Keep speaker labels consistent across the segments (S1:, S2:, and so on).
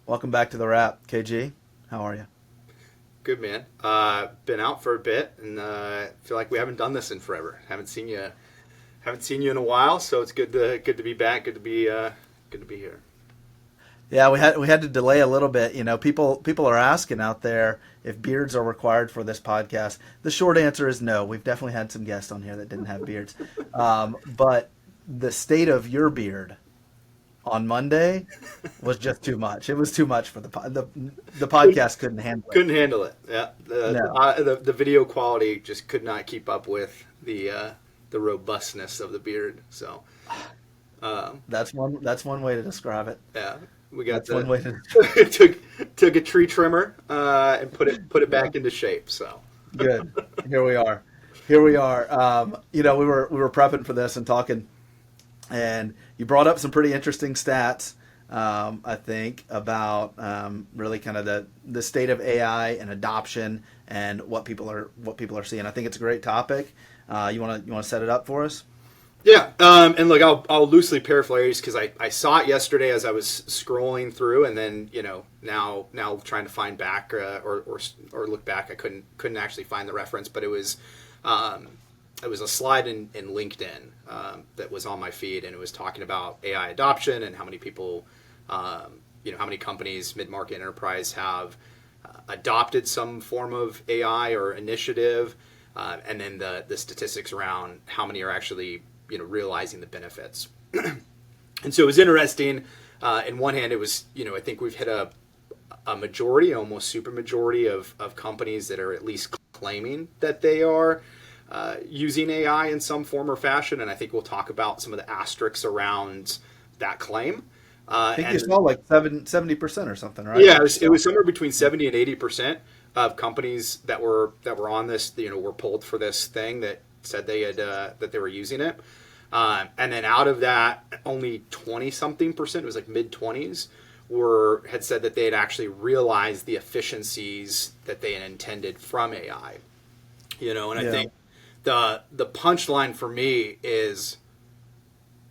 S1: Welcome back to the Wrap. KG, how are you?
S2: Good, man. Been out for a bit, and feel like we haven't done this in forever. Haven't seen you in a while, so it's good to be back. Good to be here.
S1: Yeah, we had to delay a little bit. People are asking out there if beards are required for this podcast. The short answer is no. We've definitely had some guests on here that didn't have beards, but the state of your beard on Monday was just too much. It was too much for the podcast couldn't handle it.
S2: Couldn't handle it. Yeah,
S1: No,
S2: the video quality just could not keep up with the robustness of the beard. So
S1: that's one way to describe it.
S2: yeah, we got
S1: That's one way to.
S2: took a tree trimmer and put it back into shape. So
S1: Good. Here we are. Here we are. We were prepping for this and talking, and you brought up some pretty interesting stats. I think about really kind of the state of AI and adoption and what people are seeing. I think it's a great topic. You want to set it up for us?
S2: yeah, and look, I'll loosely paraphrase because I saw it yesterday as I was scrolling through, and then now trying to find back or look back, I couldn't actually find the reference, but it was a slide in LinkedIn that was on my feed, and it was talking about AI adoption and how many people, how many companies, mid-market enterprise have adopted some form of AI or initiative, and then the statistics around how many are actually realizing the benefits. And so it was interesting. In one hand, it was I think we've hit a majority, almost super majority of companies that are at least claiming that they are using AI in some form or fashion, and I think we'll talk about some of the asterisks around that claim.
S1: I think you saw like 70% or something, right?
S2: Yeah, it was somewhere between 70 and 80% of companies that were on this, were pulled for this thing that said they had that they were using it, and then out of that, only 20 something percent, it was like mid 20s, had said that they had actually realized the efficiencies that they had intended from AI. And I think the punchline for me is,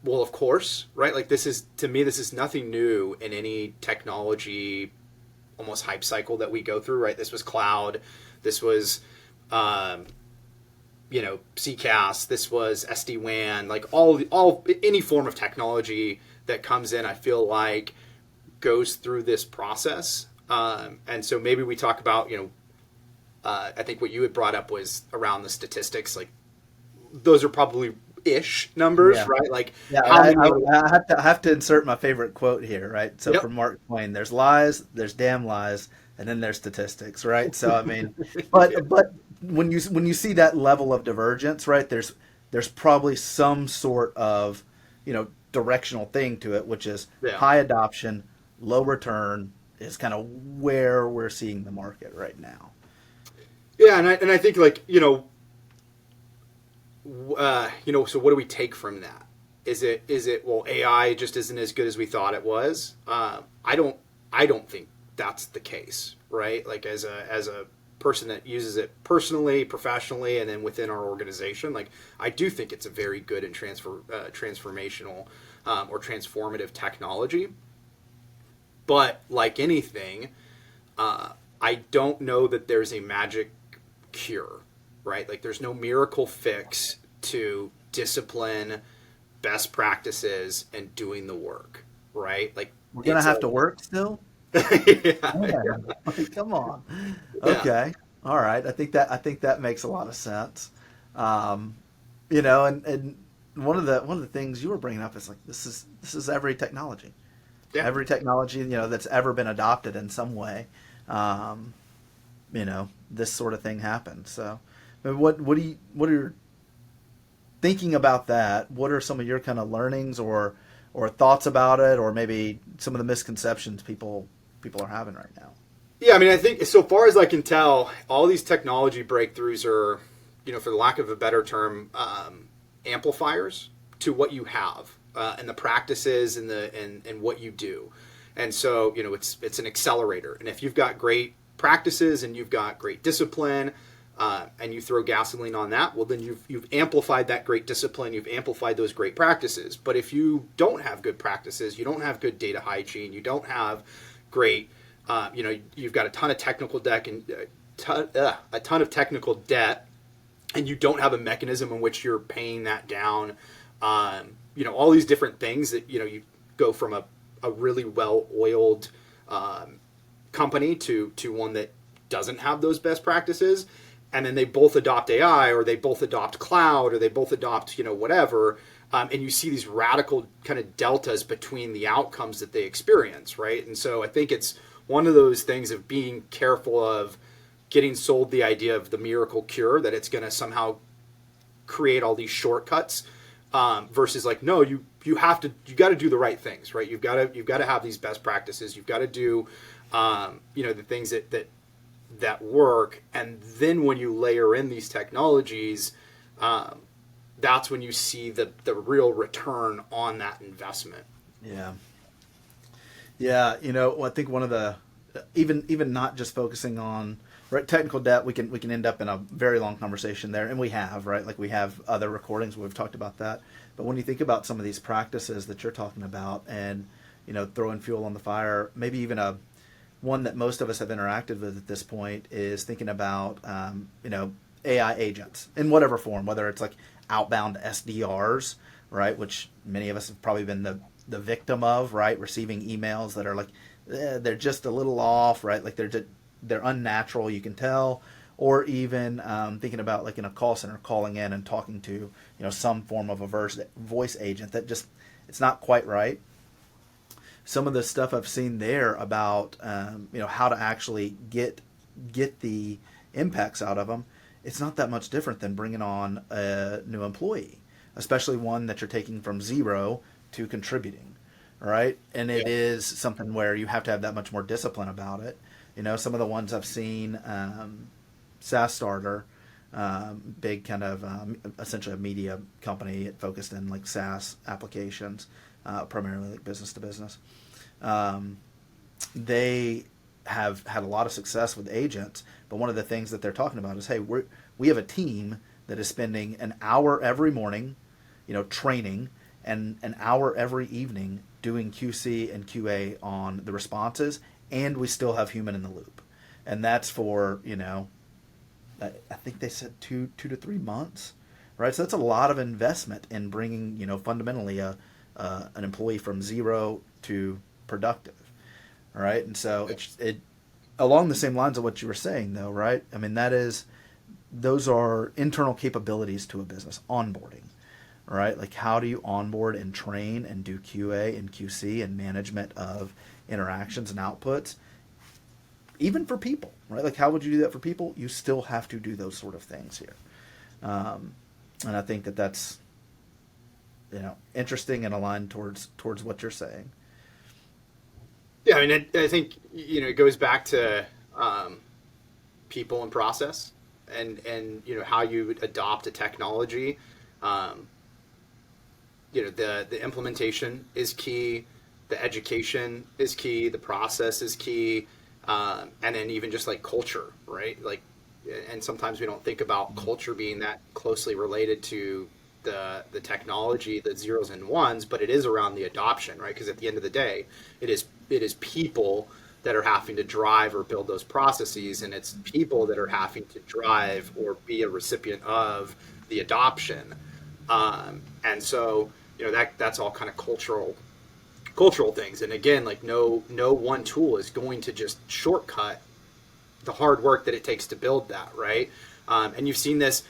S2: well, of course, right? Like this is nothing new in any technology, almost hype cycle that we go through, right? This was cloud, this was, CCaaS, this was SD-WAN, like any form of technology that comes in, I feel like goes through this process. And so maybe we talk about, I think what you had brought up was around the statistics. Like those are probably ish numbers,
S1: Yeah.
S2: right? Like
S1: Yeah,
S2: how many?
S1: I have to insert my favorite quote here, right? So
S2: Yep.
S1: from Mark Twain, there's lies, there's damn lies, and then there's statistics, right? So I mean, but when you see that level of divergence, right? There's probably some sort of directional thing to it, which is
S2: Yeah.
S1: high adoption, low return is kind of where we're seeing the market right now.
S2: Yeah, and I think like so what do we take from that? Is it well, AI just isn't as good as we thought it was? I don't think that's the case, right? Like as a person that uses it personally, professionally, and then within our organization, like I do think it's a very good and transformational or transformative technology. But like anything, I don't know that there's a magic cure, right? Like there's no miracle fix to discipline, best practices, and doing the work, right? Like
S1: We're gonna have to work still.
S2: yeah,
S1: Yeah. Come on.
S2: yeah,
S1: Okay. All right. I think that makes a lot of sense. And one of the things you were bringing up is like this is every technology,
S2: yeah.
S1: that's ever been adopted in some way. This sort of thing happens. So, I mean, what are your thinking about that? What are some of your kind of learnings or thoughts about it, or maybe some of the misconceptions people are having right now?
S2: Yeah, I mean, I think so far as I can tell, all these technology breakthroughs are, for the lack of a better term, amplifiers to what you have and the practices and what you do. And so, it's an accelerator. And if you've got great practices and you've got great discipline, and you throw gasoline on that, well, then you've amplified that great discipline, you've amplified those great practices. But if you don't have good practices, you don't have good data hygiene, you don't have great. You've got a ton of technical debt and a ton of technical debt, and you don't have a mechanism in which you're paying that down. All these different things that, you go from a really well-oiled company to one that doesn't have those best practices, and then they both adopt AI, or they both adopt cloud, or they both adopt, whatever, and you see these radical kind of deltas between the outcomes that they experience, right? And so I think it's one of those things of being careful of getting sold the idea of the miracle cure, that it's going to somehow create all these shortcuts, versus like, no, you got to do the right things, right? You've got to have these best practices. You've got to do, the things that work. And then when you layer in these technologies, that's when you see the real return on that investment.
S1: Yeah. Yeah. I think one of the, even not just focusing on, right, technical debt, we can end up in a very long conversation there, and we have, right? Like we have other recordings where we've talked about that. But when you think about some of these practices that you're talking about, and throwing fuel on the fire, maybe even one that most of us have interacted with at this point is thinking about AI agents in whatever form, whether it's like outbound SDRs, right, which many of us have probably been the victim of, right, receiving emails that are like they're just a little off, right, like they're unnatural, you can tell. Or even thinking about like in a call center, calling in and talking to some form of a voice agent that just, it's not quite right. Some of the stuff I've seen there about how to actually get the impacts out of them, it's not that much different than bringing on a new employee, especially one that you're taking from zero to contributing, right? And it is something where you have to have that much more discipline about it. Some of the ones I've seen, SaaS Starter, big kind of essentially a media company focused in like SaaS applications, primarily like business to business. They have had a lot of success with agents, but one of the things that they're talking about is, hey, we have a team that is spending an hour every morning, training, and an hour every evening doing QC and QA on the responses, and we still have human in the loop. And that's for, I think they said 2 to 3 months, right? So that's a lot of investment in bringing, fundamentally an employee from zero to productive, right? And so it along the same lines of what you were saying, though, right? I mean, those are internal capabilities to a business, onboarding, right? Like, how do you onboard and train and do QA and QC and management of interactions and outputs, even for people, right? Like, how would you do that for people? You still have to do those sort of things here. And I think that's, interesting and aligned towards what you're saying.
S2: Yeah, I mean, I think, it goes back to people and process, and how you adopt a technology. The implementation is key, the education is key, the process is key, and then even just like culture, right? Like, and sometimes we don't think about culture being that closely related to the technology, the zeros and ones, but it is around the adoption, right? Because at the end of the day, it is people that are having to drive or build those processes, and it's people that are having to drive or be a recipient of the adoption. And so, that's all kind of cultural things. And again, like no one tool is going to just shortcut the hard work that it takes to build that, right? And you see this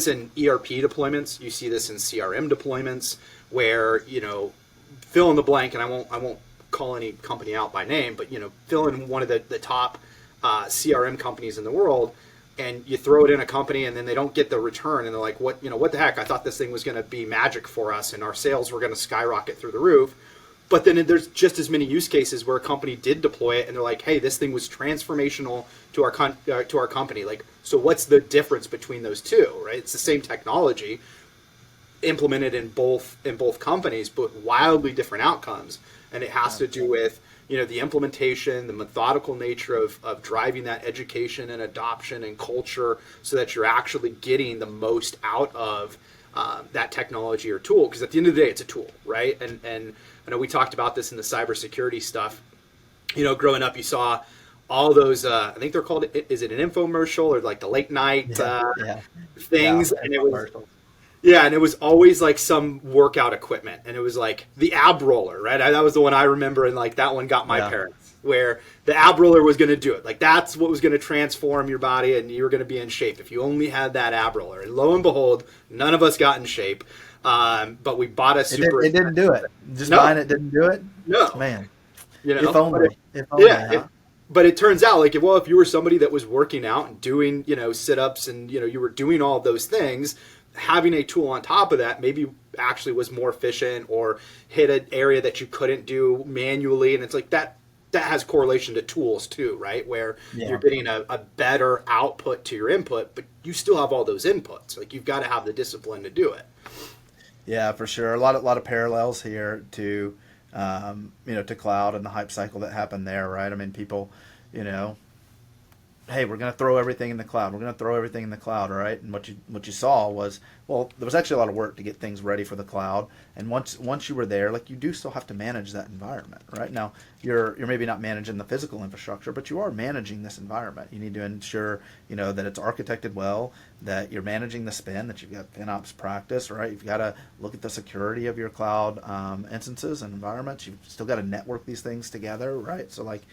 S2: in ERP deployments, you see this in CRM deployments, where, fill in the blank, and I won't call any company out by name, but, fill in one of the top CRM companies in the world, and you throw it in a company, and then they don't get the return, and they're like, what the heck? I thought this thing was going to be magic for us, and our sales were going to skyrocket through the roof. But then there's just as many use cases where a company did deploy it, and they're like, hey, this thing was transformational to our company. Like, so what's the difference between those two, right? It's the same technology implemented in both companies, but wildly different outcomes. And it has to do with, the implementation, the methodical nature of driving that education and adoption and culture, so that you're actually getting the most out of that technology or tool. Because at the end of the day, it's a tool, right? And I know we talked about this in the cybersecurity stuff. growing up, you saw all those, I think they're called, is it an infomercial or like the late night
S1: Yeah.
S2: things?
S1: Yeah.
S2: And it was, yeah, and it was always like some workout equipment, and it was like the ab roller, right? That was the one I remember, and like that one got my parents, where the ab roller was going to do it. Like that's what was going to transform your body, and you were going to be in shape if you only had that ab roller. And lo and behold, none of us got in shape, but we bought a super.
S1: It didn't do it. Just buying it didn't do it.
S2: No,
S1: Man.
S2: If
S1: only. If only.
S2: Yeah.
S1: Huh?
S2: But it turns out, like, if you were somebody that was working out and doing, sit-ups and, you were doing all of those things, having a tool on top of that maybe actually was more efficient or hit an area that you couldn't do manually. And it's like that has correlation to tools too, right? Where you're getting a better output to your input, but you still have all those inputs. Like, you've got to have the discipline to do it.
S1: Yeah, for sure. A lot of parallels here to to cloud and the hype cycle that happened there, right? I mean, people, hey, we're going to throw everything in the cloud. We're going to throw everything in the cloud, right? And what you saw was, well, there was actually a lot of work to get things ready for the cloud. And once you were there, like, you do still have to manage that environment, right? Now, you're maybe not managing the physical infrastructure, but you are managing this environment. You need to ensure, that it's architected well, that you're managing the spend, that you've got FinOps practice, right? You've got to look at the security of your cloud instances and environments. You've still got to network these things together, right? So, like,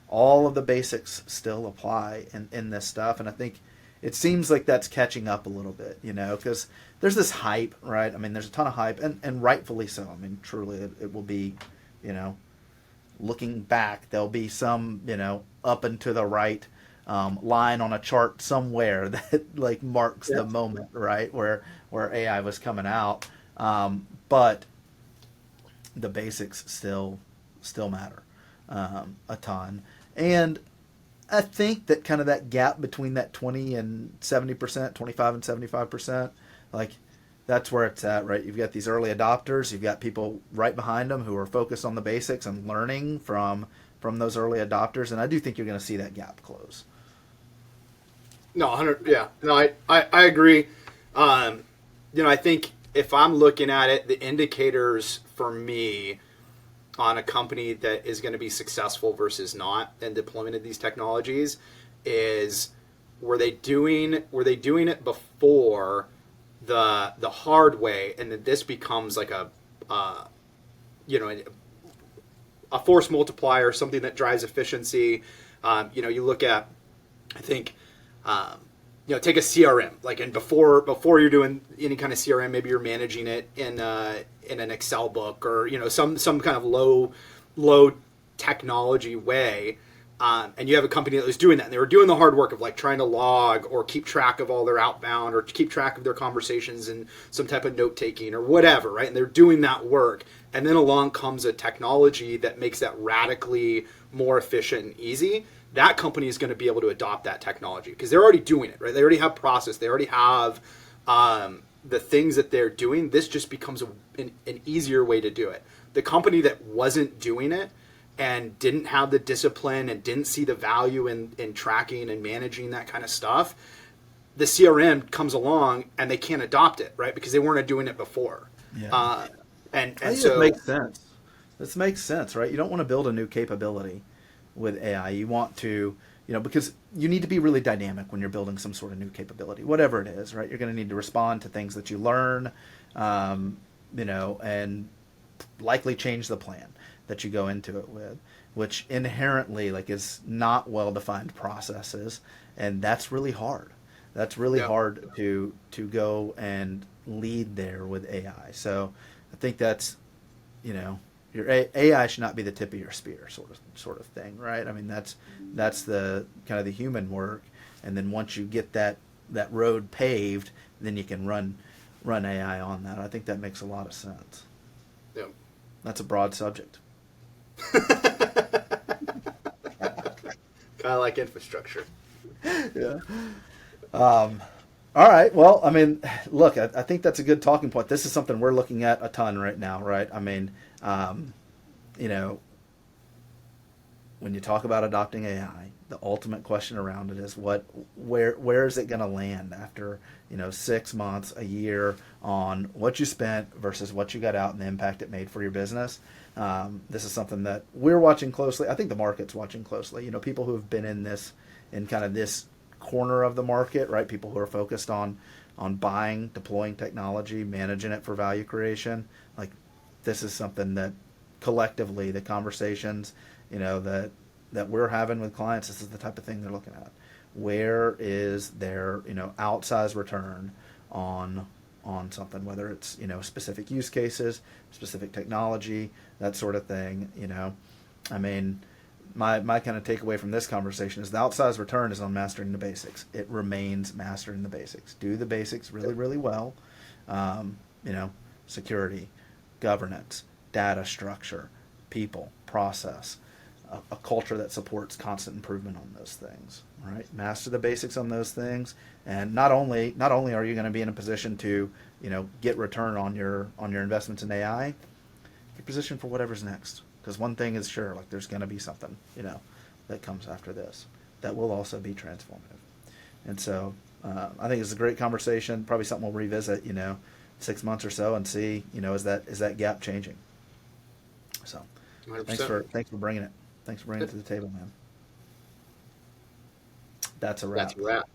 S1: all of the basics still apply in this stuff. And I think it seems like that's catching up a little bit, because there's this hype, right? I mean, there's a ton of hype, and rightfully so. I mean, truly, it will be, looking back, there'll be some, up and to the right line on a chart somewhere that, like, marks the moment, right, where AI was coming out. But the basics still matter a ton. And I think that kind of that gap between that 20 and 70%, 25 and 75%, like, that's where it's at, right? You've got these early adopters. You've got people right behind them who are focused on the basics and learning from those early adopters. And I do think you're going to see that gap close.
S2: No, 100. Yeah, no, I agree. I think if I'm looking at it, the indicators for me on a company that is going to be successful versus not in deployment of these technologies is, were they doing it before the hard way, and then this becomes like a force multiplier, something that drives efficiency. You look at, I think, take a CRM, like, and before you're doing any kind of CRM, maybe you're managing it in an Excel book or, some kind of low technology way. And you have a company that was doing that, and they were doing the hard work of, like, trying to log or keep track of all their outbound or keep track of their conversations and some type of note taking or whatever, right? And they're doing that work. And then along comes a technology that makes that radically more efficient and easy. That company is going to be able to adopt that technology because they're already doing it, right? They already have process. They already have the things that they're doing. This just becomes an easier way to do it. The company that wasn't doing it and didn't have the discipline and didn't see the value in tracking and managing that kind of stuff, the CRM comes along and they can't adopt it, right? Because they weren't doing it before.
S1: Yeah.
S2: And
S1: so it makes sense. This makes sense, right? You don't want to build a new capability with AI. You want to, because you need to be really dynamic when you're building some sort of new capability, whatever it is, right? You're going to need to respond to things that you learn, and likely change the plan that you go into it with, which inherently, like, is not well-defined processes. And that's really hard. That's really hard to go and lead there with AI. So I think that's, your AI should not be the tip of your spear, sort of thing, right? I mean, that's the kind of the human work, and then once you get that road paved, then you can run AI on that. I think that makes a lot of sense.
S2: Yep.
S1: That's a broad subject.
S2: Kind of like infrastructure.
S1: Yeah. All right. Well, I mean, look, I think that's a good talking point. This is something we're looking at a ton right now, right? I mean, when you talk about adopting AI, the ultimate question around it is where is it going to land after 6 months, a year on what you spent versus what you got out and the impact it made for your business. This is something that we're watching closely. I think the market's watching closely. People who have been in kind of this corner of the market, right? People who are focused on buying, deploying technology, managing it for value creation. Like, this is something that collectively the conversations that we're having with clients, this is the type of thing they're looking at. Where is their outsized return on something, whether it's specific use cases, specific technology, that sort of thing. I mean, my kind of takeaway from this conversation is the outsized return is on mastering the basics. It remains mastering the basics. Do the basics really, really well. Security, governance, data structure, people, process, a culture that supports constant improvement on those things. Right? Master the basics on those things, and not only are you going to be in a position to get return on your investments in AI, you're positioned for whatever's next. Because one thing is sure, like, there's going to be something that comes after this that will also be transformative. And so I think it's a great conversation. Probably something we'll revisit 6 months or so and see is that gap changing. So
S2: 100%.
S1: thanks for bringing it. Thanks for bringing it to the table, man. That's a wrap.
S2: That's a wrap.